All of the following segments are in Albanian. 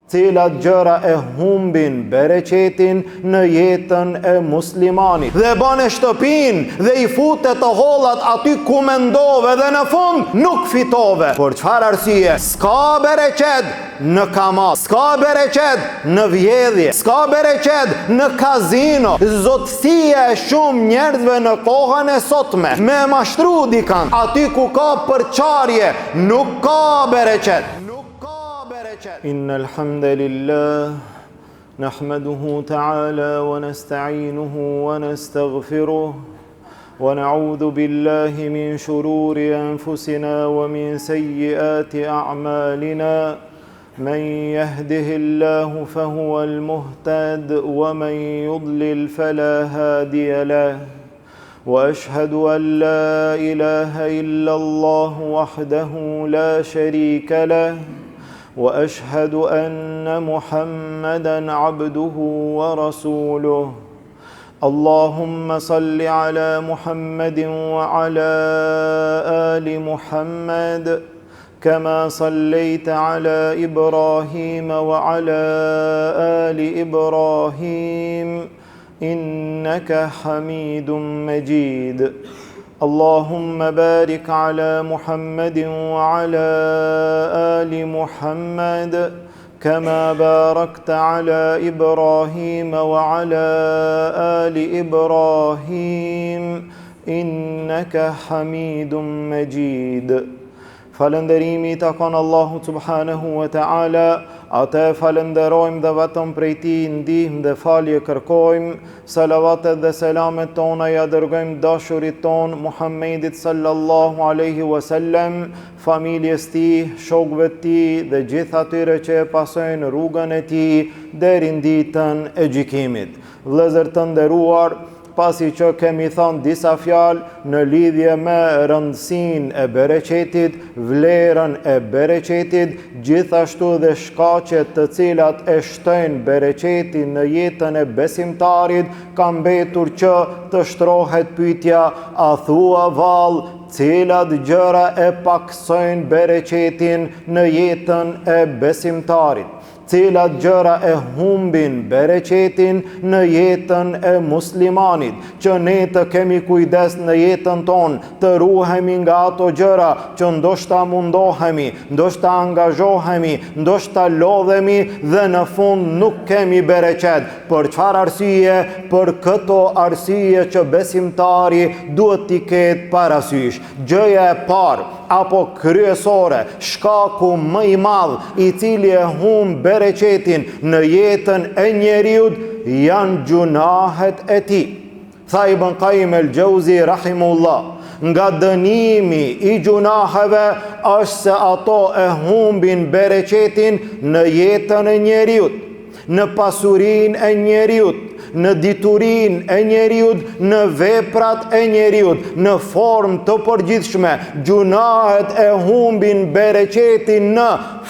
Cilat gjëra e humbin bereqetin në jetën e muslimanit. Dhe bën e shtëpin dhe i futet të hollat aty ku mendove dhe në fund nuk fitove. Por çfarë arsye? S'ka bereqet në kamaz, s'ka bereqet në vjedhje, s'ka bereqet në kazino. Zotësia e shumë njerëzve në kohën e sotme me mashtru dikan, aty ku ka përçarje nuk ka bereqet. إن الحمد لله نحمده تعالى ونستعينه ونستغفره ونعوذ بالله من شرور أنفسنا ومن سيئات أعمالنا من يهده الله فهو المهتد ومن يضلل فلا هادي له وأشهد أن لا إله إلا الله وحده لا شريك له وأشهد أن محمدًا عبده ورسوله اللهم صل على محمد وعلى آل محمد كما صليت على إبراهيم وعلى آل إبراهيم إنك حميد مجيد اللهم بارك على محمد وعلى آل محمد كما باركت على إبراهيم وعلى آل إبراهيم إنك حميد مجيد Falënderimi të kanë Allahu subhanahu wa ta'ala, atë falenderojmë dhe vetëm prej tij ndihmë dhe falje kërkojmë, salavatet dhe selamet tona ja dërgojmë dashurit ton Muhammedit sallallahu alaihi wasallam, familjes tij, shokëve të tij dhe gjithë atyre që e pasojnë rrugën e tij deri në ditën e gjykimit. Vëllezër të nderuar, pasi që kemi thënë disa fjalë në lidhje me rëndësinë e bereqetit, vlerën e bereqetit, gjithashtu dhe shkaqet të cilat e shtojnë bereqetin në jetën e besimtarit, ka mbetur që të shtrohet pyetja, a thua vallë, cilat gjëra e paksojnë bereqetin në jetën e besimtarit? Cilat gjëra e humbin bereqetin në jetën e muslimanit, që ne të kemi kujdes në jetën tonë, të ruhemi nga ato gjëra që ndoshta mundohemi, ndoshta angazhohemi, ndoshta lodhemi dhe në fund nuk kemi bereqet. Për çfarë arsye? Për këto arsye që besimtari duhet t'i ketë parasysh. Gjëja e parë apo kryesore, shkaku më i madh i cili e humb bereqetin në jetën e njeriut janë gjunahet e tij. Tha Ibn Qayyim el-Jauzi rahimullah, nga dënimi i gjunaheve është se ato e humbin bereqetin në jetën e njeriut, në pasurinë e njeriut, në diturinë e njeriut, në veprat e njeriut, në formë të përgjithshme. Gjunahet e humbin bereqetin në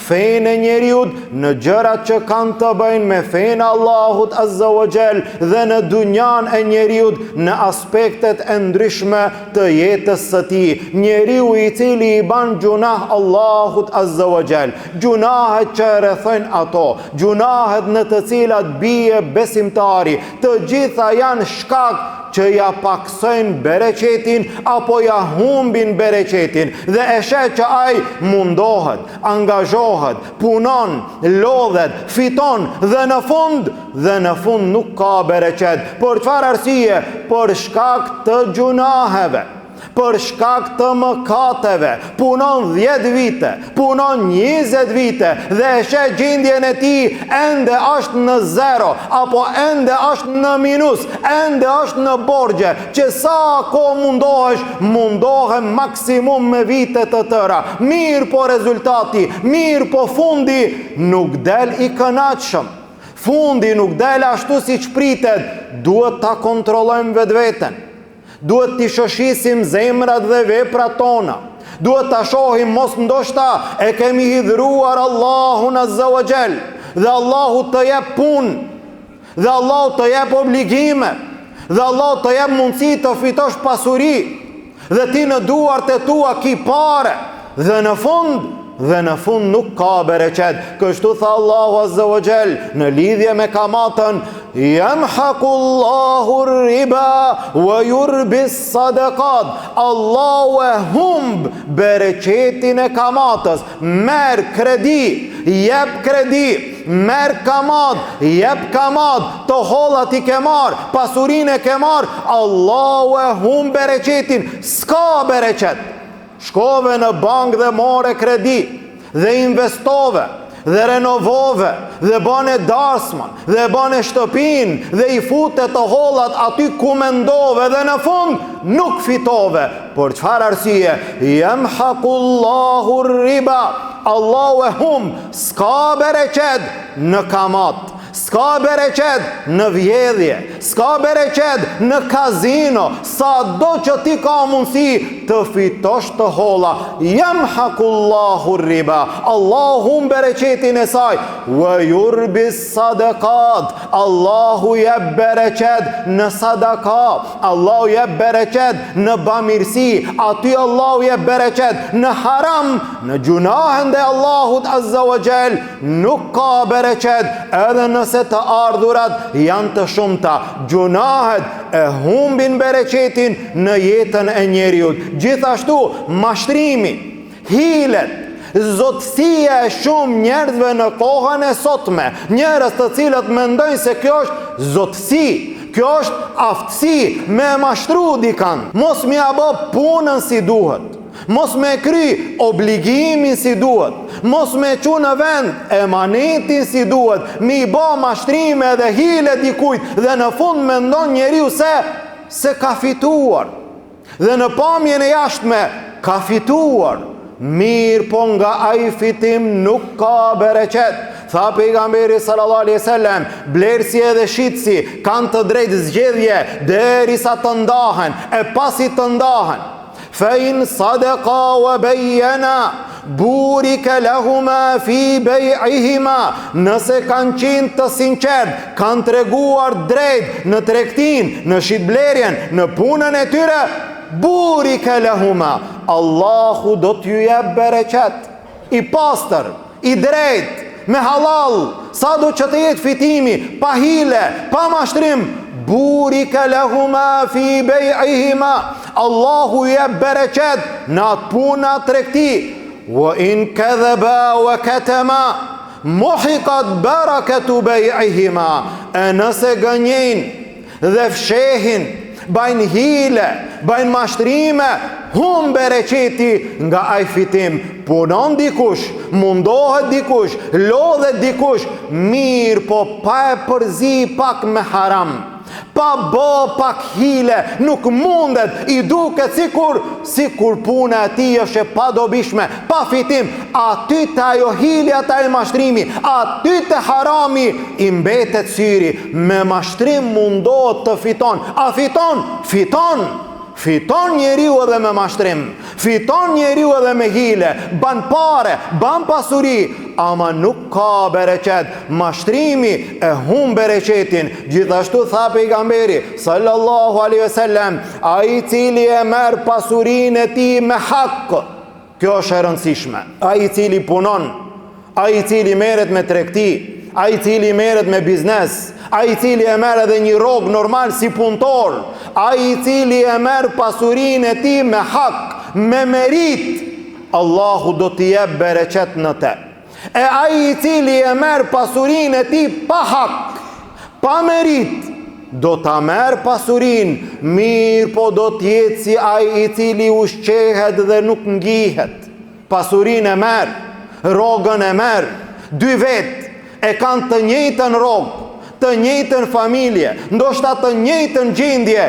fenë e njeriut, në gjërat që kanë të bëjnë me fenë Allahut Azza wa Jall dhe në dunjan e njeriut, në aspektet e ndryshme të jetës së tij. Njeriu i cili i ban gjunah Allahut Azza wa Jall, gjunahet që rrethojnë ato, gjunahet në të cilat bie besimtari, të gjitha janë shkak që ja paksojnë bereqetin apo ja humbin bereqetin, dhe e sheh që ai mundohet, angazhohet, punon, lodhet, fiton dhe në fund nuk ka bereqet. Për çfarë arsye? Për shkak të gjunaheve, për shkak të mëkateve. Punon 10 vite, punon 20 vite dhe e sheh gjendjen e tij ende është në zero, apo ende është në minus, ende është në borxhe, që sa kohë mundohem maksimum me vite të tëra. Mirë po rezultati, mirë po fundi nuk del i kënaqshëm. Fundi nuk del ashtu siç pritet. Duhet ta kontrollojmë vetveten. Duhet t'i shoshisim zemrat dhe veprat tona. Duhet ta shohim mos ndoshta e kemi hidhruar Allahun Azza wa Jall, dhe Allahu të jep punë, dhe Allahu të jep obligime, dhe Allahu të jep mundësi të fitosh pasuri, dhe ti në duart e tua ki pare, dhe në fund dhe në fund nuk ka bereqet. Kështu tha Allahu Azza wa Jall në lidhje me kamatën: Yamhaqullahu riba wa yurbis sadaqat. Allahu e humb bereqetin e kamatës. Merr kredi, jep kredi, merr kamat, jep kamat, të hollat i ke marr, pasurinë e ke marr, Allahu e humb bereqetin. S'ka bereqet. Shkove në bank dhe more kredi dhe investove dhe renovove dhe bane darsman dhe bane shtëpin dhe i fute të hollat aty ku mendove dhe në fund nuk fitove. Por çfarë arsye? Yamhaqullahu riba. Allahu e humb. S'ka bereqet në kamat, s'ka bereqet në vjedhje, s'ka bereqet në kazino, sa do që ti ka mundësi të fitosh të holla. Yamhaqullahu riba. Allahu humb bereqetin e saj. Wa yurbis sadaqat. Allahu jep bereqet në sadaka. Allahu jep bereqet në bamirësi. Aty Allahu jep bereqet. Në haram, në gjunahën dhe Allahut Azza wa Jall nuk ka bereqet. Edhe nëse të ardhurat janë të shumta, gjunahet e humbin bereqetin në jetën e njeriut. Gjithashtu mashtrimi, hilet, zotësia e shumë njerëzve në kohën e sotme, njerëz të cilët mendojnë se kjo është zotësi, kjo është aftësi me mashtru dikan. Mos mi abo punën si duhet, mos me kry obligimin si duhet, mos me qu në vend emanetin si duhet, mi ba mashtrime dhe hile dikujt dhe në fund mendon njeriu se ka fituar dhe në pamjen e jashtme ka fituar. Mirë po nga ai fitim nuk ka bereqet. Tha pejgamberi sallallahu alaihi wasallam, blerësi edhe shitsi kanë të drejtë zgjedhje derisa të ndahen, e pasi të ndahen, فإن صدقا وبينا بورك لهما في بيعهما. Nëse kanë qenë të sinqert, kanë treguar drejt në tregtin, në shitblerjen, në punën e tyre, burika lahuma. Allahu do t'ju jep bereqet. I pastër, i drejt, me halal, sa do që të jetë fitimi, pa hile, pa mashtrim, burika lahuma fi bej'ihima. Allahu jep bereqet në atë puna tregti. Wa in kadhaba wa katama muhiqat barakatu bej'ihima. E nëse gënjejnë dhe fshehin, bajnë hile, bajnë mashtrime, hum bereqeti nga ai fitim. Punon dikush, mundohet dikush, lodhet dikush, mirë po pa e përzi pak me haram, pa bo pak hile, nuk mundet, i duket sikur puna e tij është e padobishme, pa fitim. Aty të ajo hilja të ajo mashtrimi, aty të harami i mbetet syri. Me mashtrim mundohet të fiton. A fiton? Fiton. Fiton njeriu edhe me mashtrim, fiton njeriu edhe me hile, ban pare, ban pasuri, ama nuk ka bereqet. Mashtrimi e humb bereqetin. Gjithashtu tha pejgamberi sallallahu alaihi wasallam, ai i cili e merr pasurinë e tij me hak, kjo është e rëndësishme. Ai i cili punon, ai i cili merret me tregti, ai i cili merret me biznes, ai i cili e merr edhe një rrogë normal si punëtor, ai i cili e merr pasurinë e tij me hak, me merit, Allahu do t'i jep bereqet në te. E ai i cili e merr pasurinë e tij pa hak, pa merit, do t'a merr pasurinë, mirë po do t'jetë si ai i cili ushqehet dhe nuk ngihet. Pasurinë e merr, rrogën e merr, dy vetë e kanë të njëjtën rrogë, të njëjtën familje, ndoshta të njëjtën gjendje,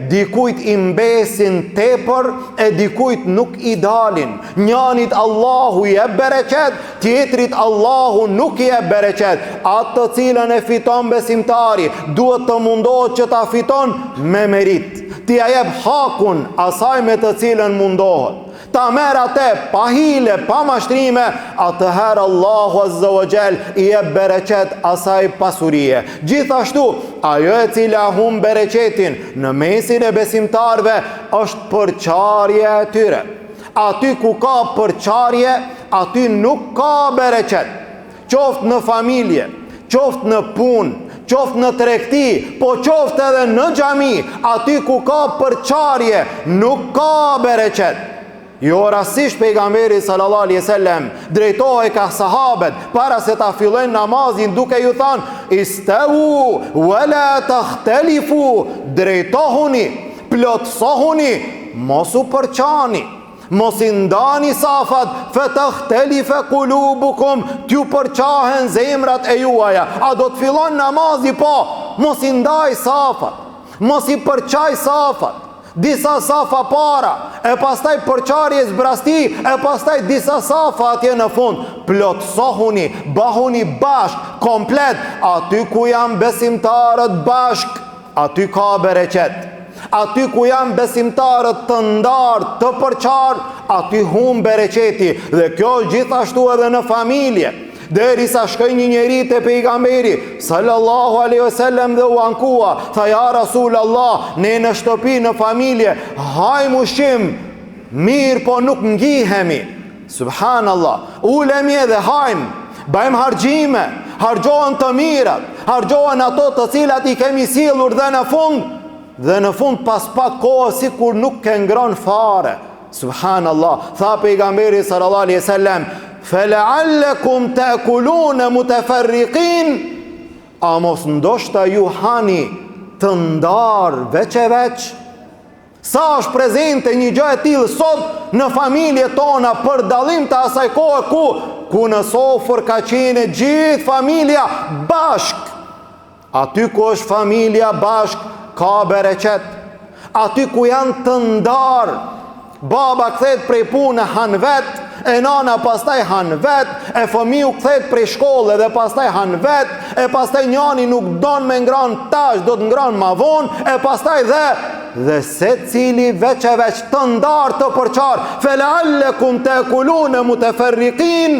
dikujt i mbesin tepër e dikujt nuk i dalin. Njënit Allahu i jep bereqet, tjetrit Allahu nuk i jep bereqet. Atë të cilën e fiton besimtari, duhet të mundohet që ta fiton me merit. Ti ja jep hakun asaj me të cilën mundohet. Ta merr atë pa hile, pa mashtrime, atëherë Allahu Azza wa Jall i jep bereqet asaj pasurie. Gjithashtu, ajo e cila humb bereqetin në mesin e besimtarve është përçarja e tyre. Aty ku ka përçarje, aty nuk ka bereqet. Qoftë në familje, qoftë në punë, qoftë në tregti, po qoftë edhe në xhami, aty ku ka përçarje, nuk ka bereqet. Jo rastisht pejgamberi sallallahu alaihi wasallam drejtohej ka sahabët para se ta fillojnë namazin duke ju thënë istawu wala takhtalifu, drejtohuni, plotësohuni, mos u përçani, mos i ndani safat, fatakhtalifa qulubukum, t'ju përçahen zemrat e juaja. A do të fillon namazi? Po, mos i ndaj safat, mos i përçaj safat. Disa safa para, e pastaj përçarje zbrasti, e pastaj disa safa atje në fund. Plotësohuni, bahuni bashk, komplet. Aty ku janë besimtarët bashk, aty ka bereqet. Aty ku janë besimtarët të ndarë, të përçarë, aty hum bereqeti. Dhe kjo gjithashtu edhe në familje. Derisa shkoi një njeri te pejgamberi sallallahu alaihi wasallam dhe u ankua, tha ja Rasulullah, ne në shtëpi, në familje, hajmë ushqim, mirë po nuk ngihemi. Subhanallah, ulemi edhe hajmë, bëjmë harxhime, harxhohen të mirat, harxhohen ato të cilat i kemi sillur dhe në fund pas pak kohë sikur nuk ke ngron fare. Subhanallah, tha pejgamberi sallallahu alaihi wasallam, فَلَعَلَّكُمْ تَأْكُلُونَ مُتَفَرِّقِينَ, a mos ndoshta ju hani të ndarë veç e veç? Sa është prezente një gjë e tillë sot në familje tona, për dallim të asaj kohe ku në sofër ka qenë gjithë familja bashk. Aty ku është familja bashk ka bereqet. Aty ku janë të ndarë, baba kthehet prej pune han vet, e nana pastaj han vet, e fëmiu kthehet prej shkolle dhe pastaj han vet, e pastaj njani nuk don me ngran tash, do të ngran ma vonë, e pastaj dhe secili veç e veç të ndarë të përçar. فَلَعَلَّكُمْ تَأْكُلُونَ مُتَفَرِّقِينَ,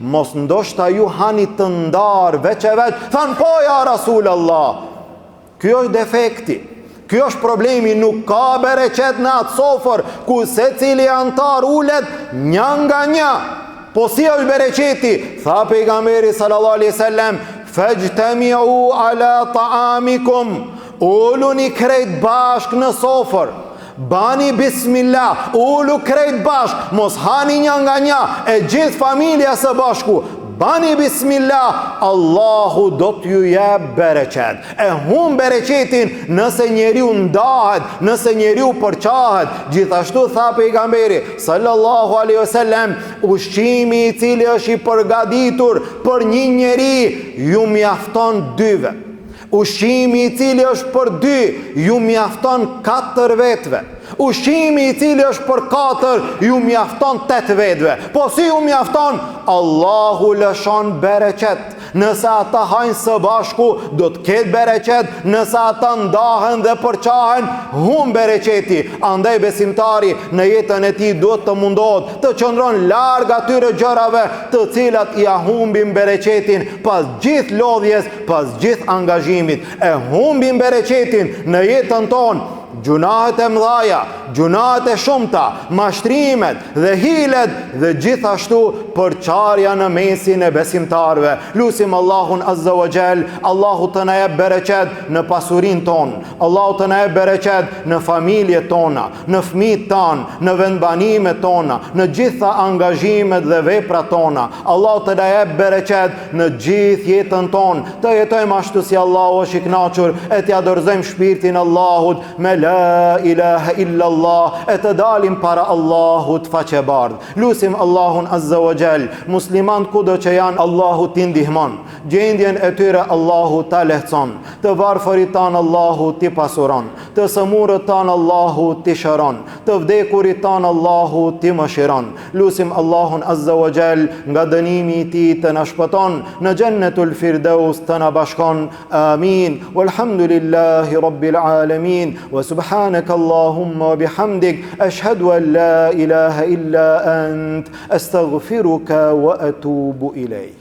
mos ndoshta ju hani të ndarë veç e veç. Than po ja Rasulullah, ky është defekti. Kjo është problemi, nuk ka bereqet në atë sofër ku secili antar ulet një nga një. Po si është bereqeti? Tha pejgamberi sallallahu alaihi wasallam, fajtamiu ala ta'amikum, uluni krejt bashk në sofër, bani bismillah, ulu krejt bashk, mos hani një nga një, e gjithë familja së bashku. Bani bismillah, Allahu do t'ju jep bereqet. E hum bereqetin nëse njeriu ndahet, nëse njeriu përçahet. Gjithashtu tha pejgamberi sallallahu alaihi wasallam, ushqimi i cili është i përgatitur për një njeri ju mjafton dyve. Ushqimi i cili është për dy ju mjafton 4 vetëve. Ushqimi i cili është për 4 ju mjafton 8 vetëve. Po si ju mjafton? Allahu lëshon bereqet. Nëse ata hajnë së bashku, do të ketë bereqet. Nëse ata ndahen dhe përçahen, hum bereqeti. Andaj besimtari në jetën e tij duhet të mundohet të qëndron larg atyre gjërave të cilat ja humbin bereqetin pas gjithë lodhjes, pas gjithë angazhimit. E humbin bereqetin në jetën tonë gjunahet e mdhaja, gjunahet e shumta, mashtrimet dhe hilet dhe gjithashtu përçarja në mesin e besimtarve. Lusim Allahun Azza wa Jall, Allahu të na jep bereqet në pasurinë tonë, Allahu të na jep bereqet në familjet tona, në fëmijët tanë, në vendbanimet tona, në gjitha angazhimet dhe veprat tona. Allahu të na jep bereqet në gjithë jetën tonë, të jetojmë ashtu si Allahu është i kënaqur, e t'ia dorëzojmë shpirtin Allahut me la ilaha illa Allah, e të dalim para Allahut faqebardh. Lusim Allahun Azza wa Jall, musliman kudo që janë, Allahu t'i ndihmon, gjendjen e tyre Allahu ta lehtëson, të varfërit tanë Allahu t'i pasuron, të sëmurët tanë Allahu t'i shëron, të vdekurit tanë Allahu t'i mëshiron. Lusim Allahun Azza wa Jall, nga dënimi i tij të na shpëton, në Jannatul Firdaus të na bashkon. Amin. Walhamdulillahi Rabbil alamin. سبحانك اللهم وبحمدك أشهد أن لا إله إلا أنت أستغفرك وأتوب إليك.